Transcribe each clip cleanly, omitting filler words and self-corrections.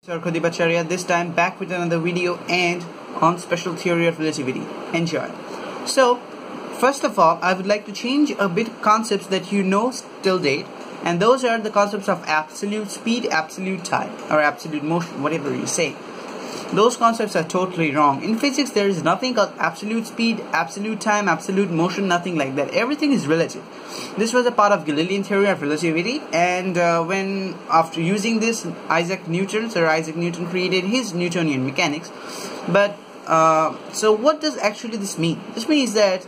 Arghyadeep Acharya, this time back with another video and on Special Theory of Relativity. Enjoy. So, first of all, I would like to change a bit concepts that you know till date, and those are the concepts of absolute speed, absolute time, or absolute motion, whatever you say. Those concepts are totally wrong. In physics, there is nothing called absolute speed, absolute time, absolute motion, nothing like that. Everything is relative. This was a part of Galilean theory of relativity, and when after using this, Isaac Newton created his Newtonian mechanics. But so what does actually this mean? This means that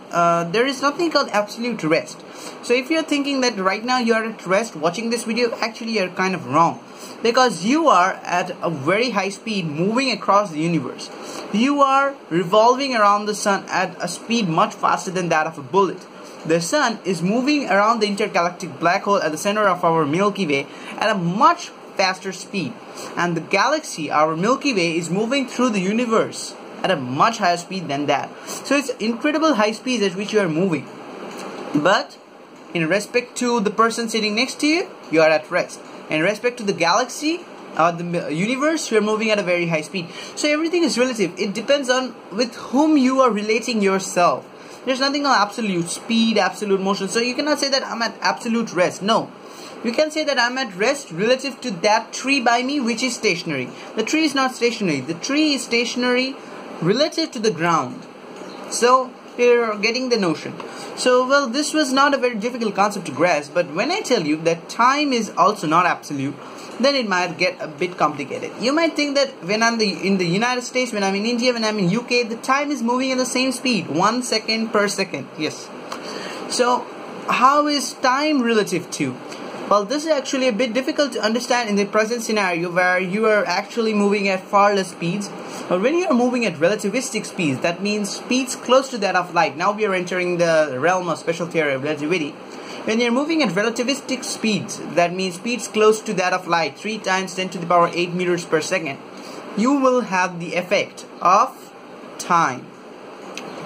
there is nothing called absolute rest. So if you're thinking that right now you are at rest watching this video, actually you're kind of wrong. Because you are at a very high speed moving across the universe. You are revolving around the sun at a speed much faster than that of a bullet. The sun is moving around the intergalactic black hole at the center of our Milky Way at a much faster speed. And the galaxy, our Milky Way, is moving through the universe at a much higher speed than that. So it's incredible high speeds at which you are moving. But in respect to the person sitting next to you, you are at rest. In respect to the galaxy or the universe, you are moving at a very high speed. So everything is relative. It depends on with whom you are relating yourself. There's nothing on absolute speed, absolute motion. So you cannot say that I'm at absolute rest. No. You can say that I'm at rest relative to that tree by me which is stationary. The tree is not stationary. The tree is stationary relative to the ground. So you're getting the notion. So, well, this was not a very difficult concept to grasp, but when I tell you that time is also not absolute, then it might get a bit complicated. You might think that when I'm in the United States, when I'm in India, when I'm in UK, the time is moving at the same speed, 1 second per second. Yes. So, how is time relative to? Well, this is actually a bit difficult to understand in the present scenario where you are actually moving at far less speeds. But when you are moving at relativistic speeds, that means speeds close to that of light. Now we are entering the realm of special theory of relativity. When you are moving at relativistic speeds, that means speeds close to that of light, 3 times 10 to the power 8 meters per second, you will have the effect of time.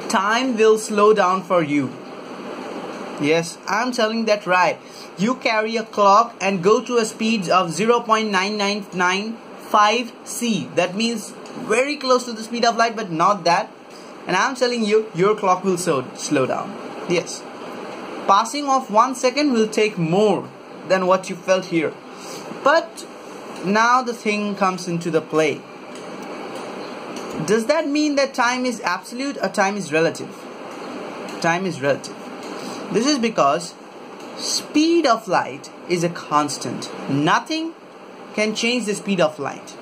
Time will slow down for you. Yes, I'm telling that right. You carry a clock and go to a speed of 0.9995 C. That means very close to the speed of light, but not that. And I'm telling you, your clock will slow down. Yes. Passing of 1 second will take more than what you felt here. But now the thing comes into the play. Does that mean that time is absolute or time is relative? Time is relative. This is because speed of light is a constant. Nothing can change the speed of light.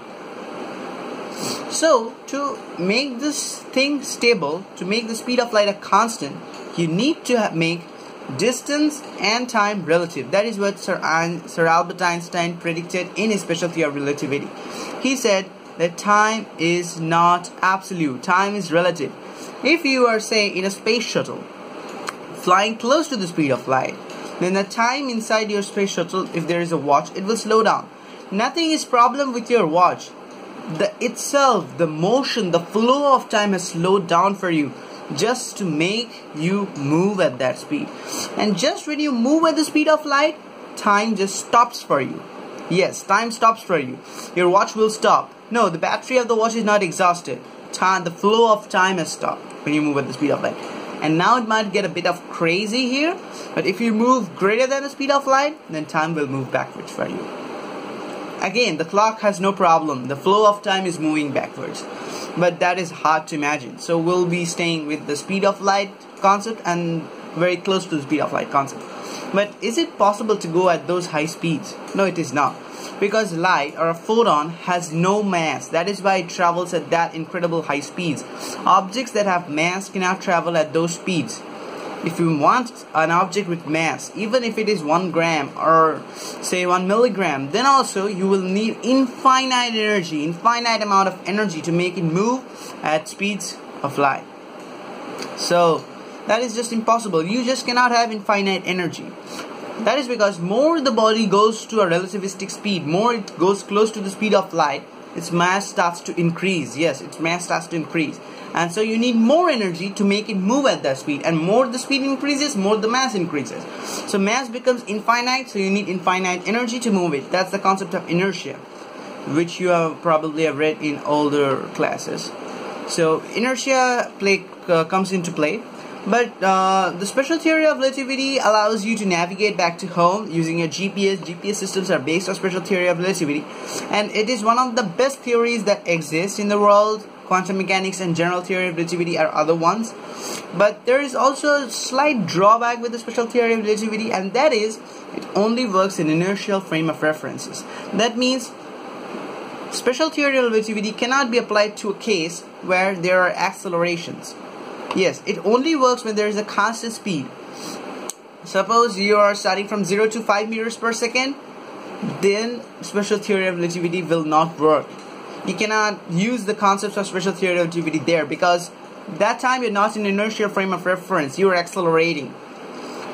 So, to make this thing stable, to make the speed of light a constant, you need to make distance and time relative. That is what Sir Albert Einstein predicted in his Special Theory of Relativity. He said that time is not absolute. Time is relative. If you are, say, in a space shuttle, flying close to the speed of light, then the time inside your space shuttle, if there is a watch, it will slow down. Nothing is problem with your watch. The motion, the flow of time has slowed down for you just to make you move at that speed. And just when you move at the speed of light, time just stops for you. Yes, time stops for you. Your watch will stop. No, the battery of the watch is not exhausted. The flow of time has stopped when you move at the speed of light. And now it might get a bit of crazy here, but if you move greater than the speed of light, then time will move backwards for you. Again, the clock has no problem. The flow of time is moving backwards. But that is hard to imagine. So we'll be staying with the speed of light concept and very close to the speed of light concept. But is it possible to go at those high speeds? No, it is not. Because light or a photon has no mass. That is why it travels at that incredible high speeds. Objects that have mass cannot travel at those speeds. If you want an object with mass, even if it is 1 gram or say 1 milligram, then also you will need infinite energy, infinite amount of energy to make it move at speeds of light. So that is just impossible. You just cannot have infinite energy. That is because more the body goes to a relativistic speed, more it goes close to the speed of light, its mass starts to increase. Yes, its mass starts to increase. And so you need more energy to make it move at that speed. And more the speed increases, more the mass increases. So mass becomes infinite, so you need infinite energy to move it. That's the concept of inertia. which you have probably have read in older classes. So inertia comes into play. But the special theory of relativity allows you to navigate back to home using your GPS. GPS systems are based on special theory of relativity, and it is one of the best theories that exist in the world. Quantum mechanics and general theory of relativity are other ones. But there is also a slight drawback with the special theory of relativity, and that is it only works in inertial frame of references. That means special theory of relativity cannot be applied to a case where there are accelerations. Yes, it only works when there is a constant speed. Suppose you are starting from 0 to 5 meters per second, then special theory of relativity will not work. You cannot use the concepts of special theory of relativity there, because that time you're not in inertial frame of reference, you are accelerating.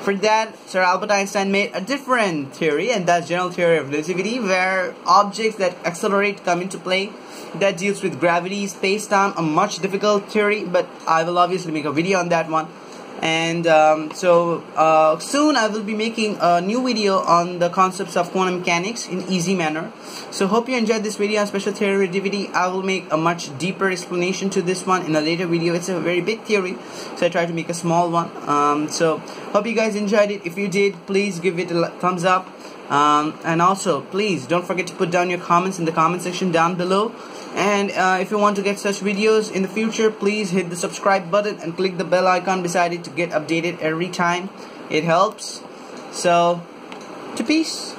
For that, Sir Albert Einstein made a different theory, and that's general theory of relativity, where objects that accelerate come into play. That deals with gravity, space-time, a much difficult theory, but I will obviously make a video on that one. And soon I will be making a new video on the concepts of quantum mechanics in easy manner. So hope you enjoyed this video on special theory of relativity. I will make a much deeper explanation to this one in a later video. It's a very big theory, so I try to make a small one. So hope you guys enjoyed it. If you did, please give it a thumbs up. And also, please don't forget to put down your comments in the comment section down below. And if you want to get such videos in the future, please hit the subscribe button and click the bell icon beside it to get updated every time. It helps. So, to peace.